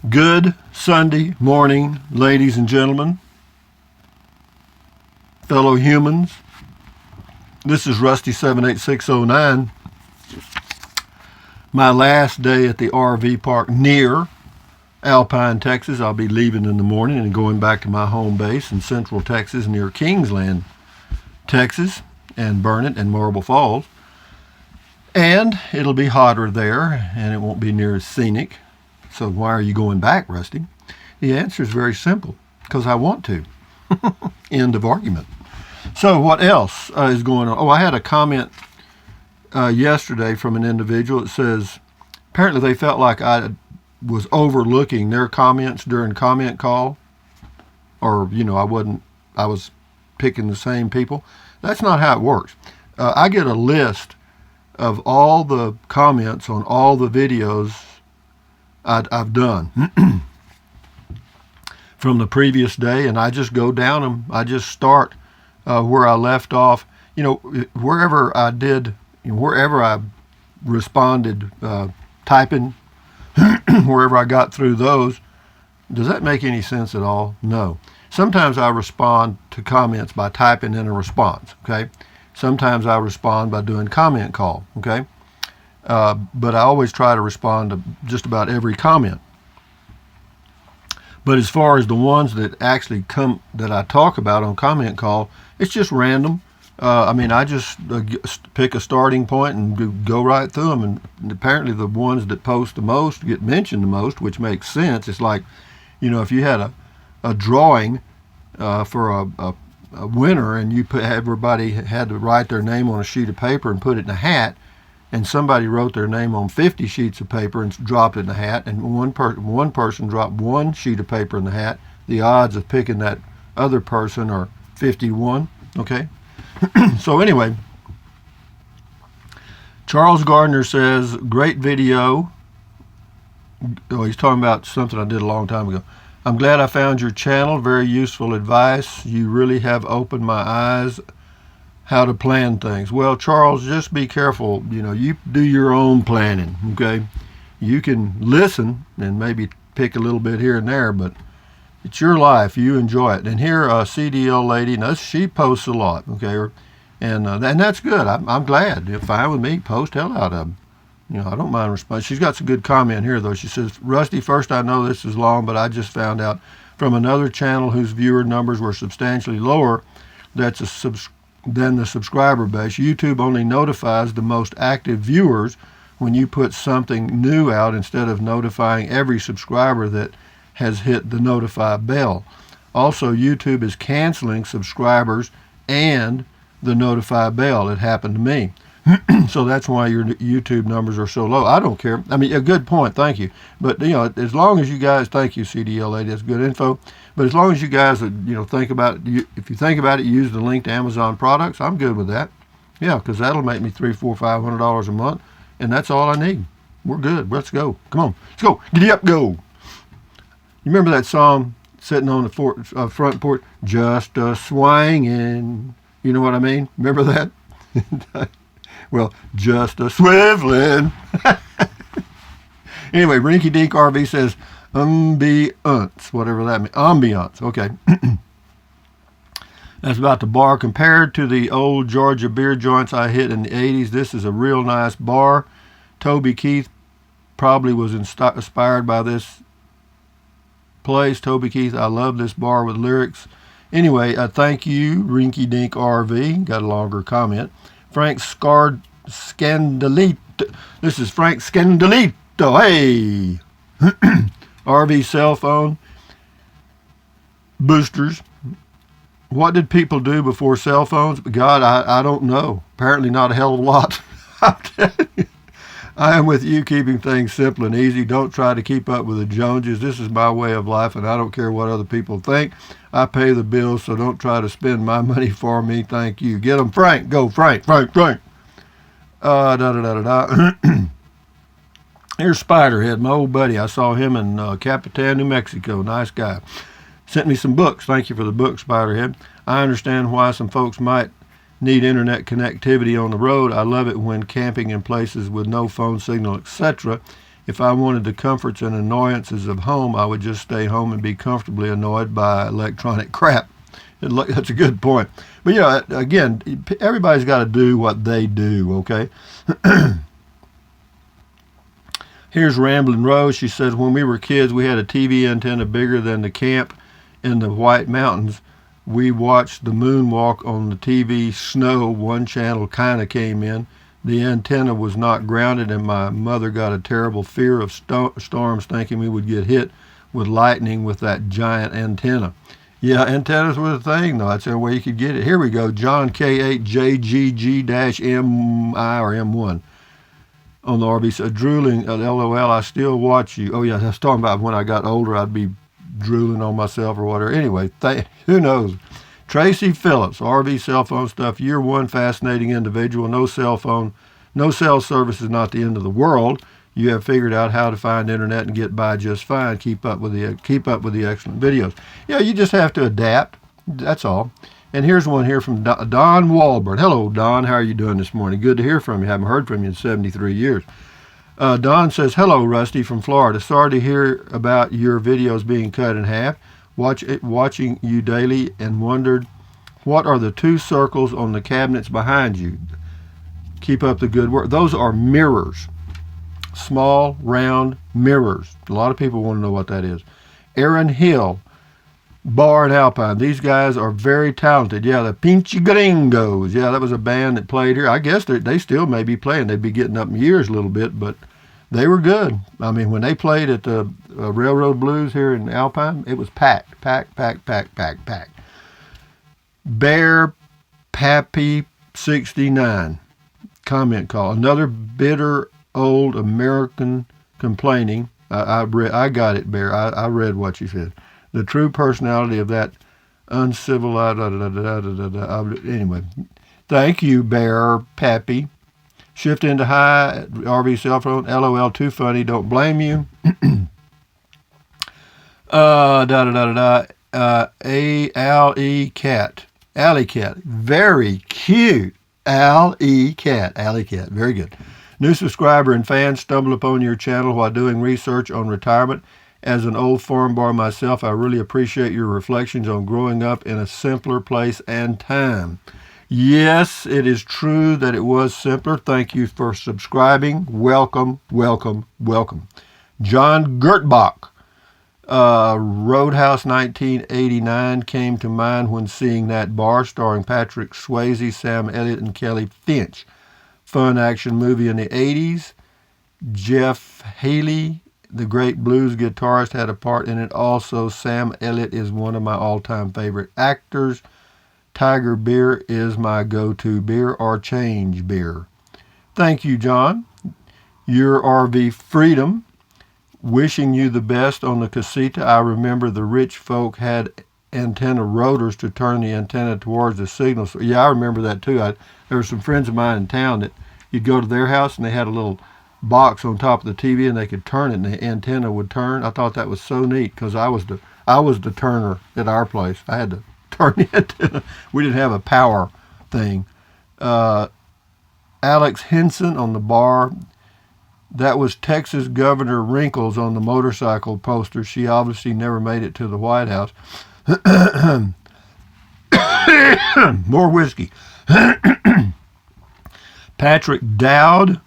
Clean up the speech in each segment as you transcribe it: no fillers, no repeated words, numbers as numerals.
Good Sunday morning, ladies and gentlemen, fellow humans. This is Rusty 78609. My last day at the RV park near Alpine, Texas. I'll be leaving in the morning and going back to my home base in Central Texas near Kingsland, Texas, and Burnet and Marble Falls. And it'll be hotter there, and it won't be near as scenic. So why are you going back, Rusty? The answer is very simple, because I want to. End of argument. So what else is going on? Oh, I had a comment yesterday from an individual. It says, apparently they felt like I was overlooking their comments during comment call, or, I was picking the same people. That's not how it works. I get a list of all the comments on all the videos I've done from the previous day, and I just go down them. I just start where I left off. Wherever I responded, typing, wherever I got through those. Does that make any sense at all? No. Sometimes I respond to comments by typing in a response, okay? Sometimes I respond by doing comment call, okay? But I always try to respond to just about every comment. But as far as the ones that actually come, that I talk about on comment call, it's just random. I just pick a starting point and go right through them. And apparently the ones that post the most get mentioned the most, which makes sense. It's like, if you had a drawing for a winner, and everybody had to write their name on a sheet of paper and put it in a hat, and somebody wrote their name on 50 sheets of paper and dropped it in the hat, and one person dropped one sheet of paper in the hat, the odds of picking that other person are 51, okay? So anyway, Charles Gardner says, great video. Oh, he's talking about something I did a long time ago. I'm glad I found your channel. Very useful advice. You really have opened my eyes how to plan things. Well, Charles, just be careful. You do your own planning, okay? You can listen and maybe pick a little bit here and there, but it's your life. You enjoy it. And here, a CDL lady, she posts a lot, okay? And that's good. I'm glad. Fine with me. Post hell out of them. I don't mind responding. She's got some good comment here, though. She says, Rusty, first, I know this is long, but I just found out from another channel whose viewer numbers were substantially lower than the subscriber base. YouTube only notifies the most active viewers when you put something new out instead of notifying every subscriber that has hit the notify bell. Also, YouTube is canceling subscribers and the notify bell. It happened to me. So that's why your YouTube numbers are so low. I don't care. A good point. Thank you. But, as long as you guys, thank you, CDL lady, that's good info. But as long as you guys, think about it, if you think about it, use the link to Amazon products, I'm good with that. Yeah, because that'll make me $300, $400, $500 a month, and that's all I need. We're good. Let's go. Come on. Let's go. Giddy up, go. You remember that song, sitting on the front porch, just a swinging. You know what I mean? Remember that? Well, just a swiveling. Anyway, Rinky Dink RV says, ambiance, whatever that means. Ambiance, okay. That's about the bar. Compared to the old Georgia beer joints I hit in the 80s, this is a real nice bar. Toby Keith probably was inspired by this place. Toby Keith, I love this bar with lyrics. Anyway, thank you, Rinky Dink RV. Got a longer comment. Frank Scandalito. This is Frank Scandalito. Hey! RV cell phone boosters. What did people do before cell phones? God, I don't know. Apparently not a hell of a lot. I'm telling you. I am with you, keeping things simple and easy. Don't try to keep up with the Joneses. This is my way of life, and I don't care what other people think. I pay the bills, so don't try to spend my money for me. Thank you. Get them, Frank. Go, Frank. Here's Spiderhead, my old buddy. I saw him in Capitan, New Mexico. Nice guy. Sent me some books. Thank you for the book, Spiderhead. I understand why some folks might need internet connectivity on the road. I love it when camping in places with no phone signal, etc. If I wanted the comforts and annoyances of home, I would just stay home and be comfortably annoyed by electronic crap. That's a good point. But yeah, again, everybody's got to do what they do, okay? Here's Ramblin' Rose. She says, when we were kids, we had a TV antenna bigger than the camp in the White Mountains. We watched the moonwalk on the TV. Snow, one channel kind of came in. The antenna was not grounded, and my mother got a terrible fear of storms, thinking we would get hit with lightning with that giant antenna. Yeah, antennas were the thing, though. That's the only way you could get it. Here we go. John K8JGG-MI or M1 on the RV. So drooling at LOL, I still watch you. Oh, yeah, I was talking about when I got older, I'd be drooling on myself or whatever. Anyway, who knows? Tracy Phillips, RV cell phone stuff. You're one fascinating individual. No cell service is not the end of the world. You have figured out how to find internet and get by just fine. Keep up with the excellent videos. Yeah, you just have to adapt. That's all. And here's one here from Don Walbert. Hello, Don. How are you doing this morning? Good to hear from you. Haven't heard from you in 73 years. Don says, hello, Rusty from Florida. Sorry to hear about your videos being cut in half. Watching you daily and wondered, what are the two circles on the cabinets behind you? Keep up the good work. Those are mirrors. Small, round mirrors. A lot of people want to know what that is. Aaron Hill, Bar and Alpine. These guys are very talented. Yeah, the Pinche Gringos. Yeah, that was a band that played here. I guess they still may be playing. They'd be getting up in years a little bit, but they were good. I mean, when they played at the Railroad Blues here in Alpine, it was packed. Bear Pappy 69. Comment call. Another bitter old American complaining. I got it, Bear. I read what you said. The true personality of that uncivilized. Anyway, thank you, Bear Pappy. Shift into high RV cell phone. LOL, too funny. Don't blame you. Alley Cat. Alley Cat. Very cute. Alley Cat. Alley Cat. Very good. New subscriber and fan, stumbled upon your channel while doing research on retirement. As an old farm bar myself, I really appreciate your reflections on growing up in a simpler place and time. Yes, it is true that it was simpler. Thank you for subscribing. Welcome, welcome, welcome. John Gertbach. Roadhouse 1989 came to mind when seeing that bar starring Patrick Swayze, Sam Elliott, and Kelly Finch. Fun action movie in the 80s. Jeff Haley, the great blues guitarist, had a part in it. Also, Sam Elliott is one of my all-time favorite actors. Tiger beer is my go-to beer, or change beer. Thank you, John. Your RV Freedom. Wishing you the best on the casita. I remember the rich folk had antenna rotors to turn the antenna towards the signal. So, yeah, I remember that too. There were some friends of mine in town that you'd go to their house and they had a little box on top of the TV and they could turn it and the antenna would turn. I thought that was so neat because I was the turner at our place. I had to turn the antenna. We didn't have a power thing. Alex Henson on the bar. That was Texas Governor Wrinkles on the motorcycle poster. She obviously never made it to the White House. More whiskey. Patrick Dowd.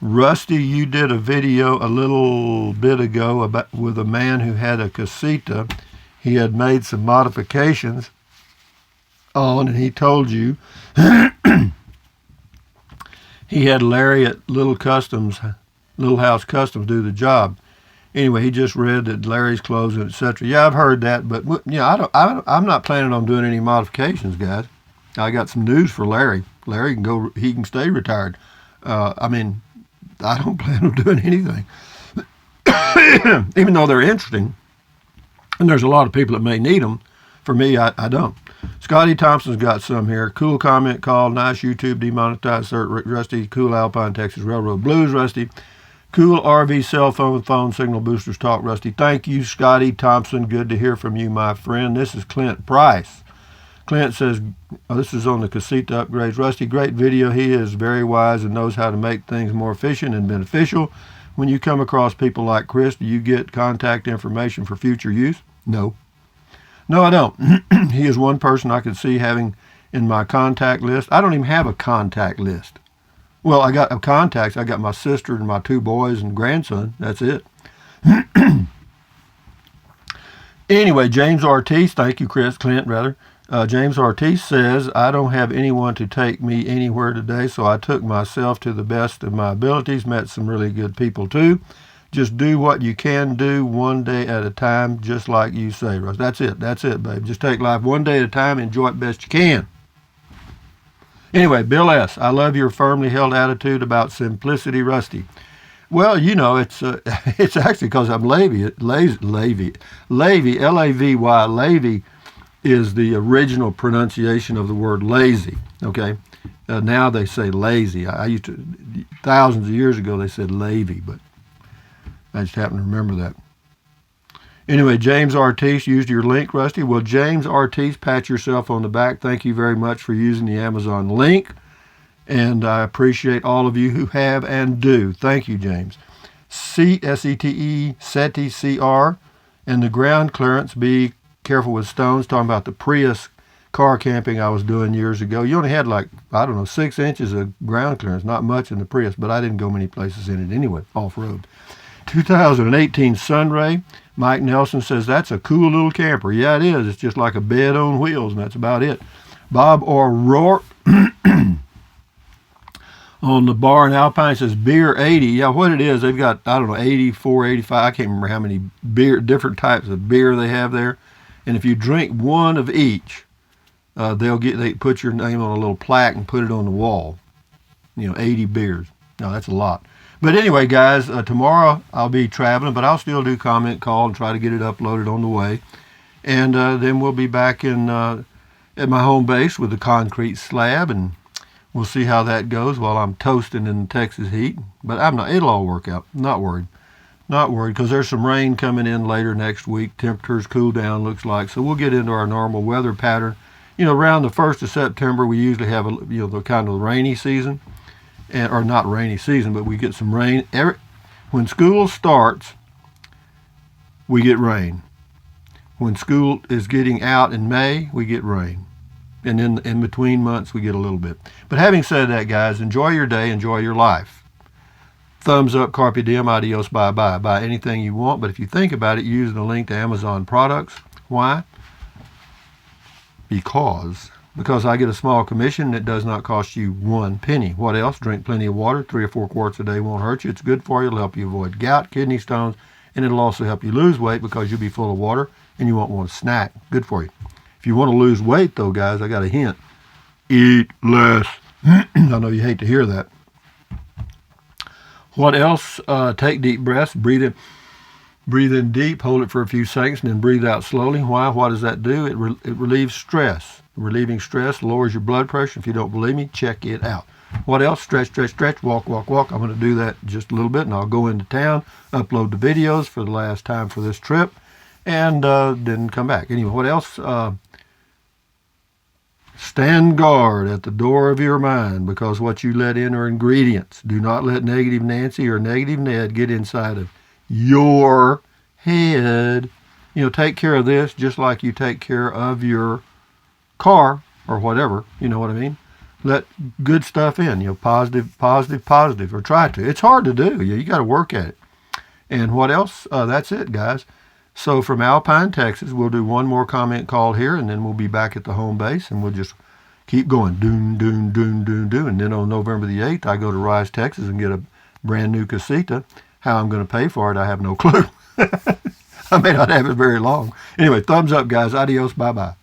Rusty, you did a video a little bit ago with a man who had a casita. He had made some modifications on, and he told you he had Larry at Little House Customs do the job. Anyway, he just read that Larry's closing, etc. Yeah, I've heard that, but yeah, I'm not planning on doing any modifications, guys. I got some news for Larry. Larry can go. He can stay retired. I mean, I don't plan on doing anything, even though they're interesting, and there's a lot of people that may need them. For me, I don't. Scotty Thompson's got some here. Cool comment call. Nice YouTube demonetized. Cert Rusty. Cool Alpine Texas Railroad Blues Rusty. Cool RV cell phone signal boosters talk Rusty. Thank you, Scotty Thompson. Good to hear from you, my friend. This is Clint Price. Clint says, this is on the casita upgrades. Rusty, great video. He is very wise and knows how to make things more efficient and beneficial when you come across people like Chris, do you get contact information for future use? No. No, I don't. He is one person I could see having in my contact list. I don't even have a contact list. Well, I got contacts. I got my sister and my 2 boys and grandson. That's it. Anyway, James Ortiz, thank you, Clint, rather. James Ortiz says, I don't have anyone to take me anywhere today, so I took myself to the best of my abilities, met some really good people too. Just do what you can do one day at a time, just like you say, Russ. That's it, babe. Just take life one day at a time, enjoy it best you can. Anyway, Bill S., I love your firmly held attitude about simplicity, Rusty. Well, you know, it's actually because I'm Lavy, L-A-V-Y. Lavy is the original pronunciation of the word lazy, okay? Now they say lazy. I used to, thousands of years ago, they said Lavy, but I just happen to remember that. Anyway, James Ortiz used your link, Rusty. Well, James Ortiz, pat yourself on the back. Thank you very much for using the Amazon link. And I appreciate all of you who have and do. Thank you, James. SETE, C-R, and the ground clearance, be careful with stones, talking about the Prius car camping I was doing years ago. You only had 6 inches of ground clearance, not much in the Prius, but I didn't go many places in it anyway, off-road. 2018 Sunray, Mike Nelson says, that's a cool little camper. Yeah, it is. It's just like a bed on wheels, and that's about it. Bob O'Rourke on the bar in Alpine says, beer 80. Yeah, what it is, they've got, 84, 85. I can't remember how many different types of beer they have there. And if you drink one of each, they put your name on a little plaque and put it on the wall. 80 beers. No, that's a lot. But anyway, guys, tomorrow I'll be traveling, but I'll still do comment call and try to get it uploaded on the way. And then we'll be back at my home base with the concrete slab, and we'll see how that goes while I'm toasting in the Texas heat. But it'll all work out. Not worried, because there's some rain coming in later next week. Temperatures cool down, looks like. So we'll get into our normal weather pattern. Around the 1st of September, we usually have the kind of rainy season. Or not rainy season, but we get some rain. When school starts, we get rain. When school is getting out in May, we get rain. And in between months, we get a little bit. But having said that, guys, enjoy your day, enjoy your life. Thumbs up, carpe diem, adios, bye-bye. Buy anything you want, but if you think about it, use the link to Amazon products. Why? Because I get a small commission and it does not cost you 1 penny. What else? Drink plenty of water. 3 or 4 quarts a day won't hurt you. It's good for you. It'll help you avoid gout, kidney stones, and it'll also help you lose weight because you'll be full of water and you won't want to snack. Good for you. If you want to lose weight, though, guys, I got a hint. Eat less. I know you hate to hear that. What else? Take deep breaths. Breathe in deep, hold it for a few seconds, and then breathe out slowly. Why? What does that do? It relieves stress. Relieving stress lowers your blood pressure. If you don't believe me, check it out. What else? Stretch, walk. I'm going to do that just a little bit, and I'll go into town, upload the videos for the last time for this trip, and then come back. Anyway, what else? Stand guard at the door of your mind, because what you let in are ingredients. Do not let negative Nancy or negative Ned get inside of your head. Take care of this just like you take care of your car or whatever. You know what I mean? Let good stuff in. Positive, or try to. It's hard to do. You got to work at it. And what else? That's it, guys. So from Alpine, Texas, we'll do one more comment call here, and then we'll be back at the home base, and we'll just keep going. Doon. And then on November the 8th, I go to Rise, Texas, and get a brand new casita. How I'm going to pay for it, I have no clue. I may not have it very long. Anyway, thumbs up, guys. Adios. Bye-bye.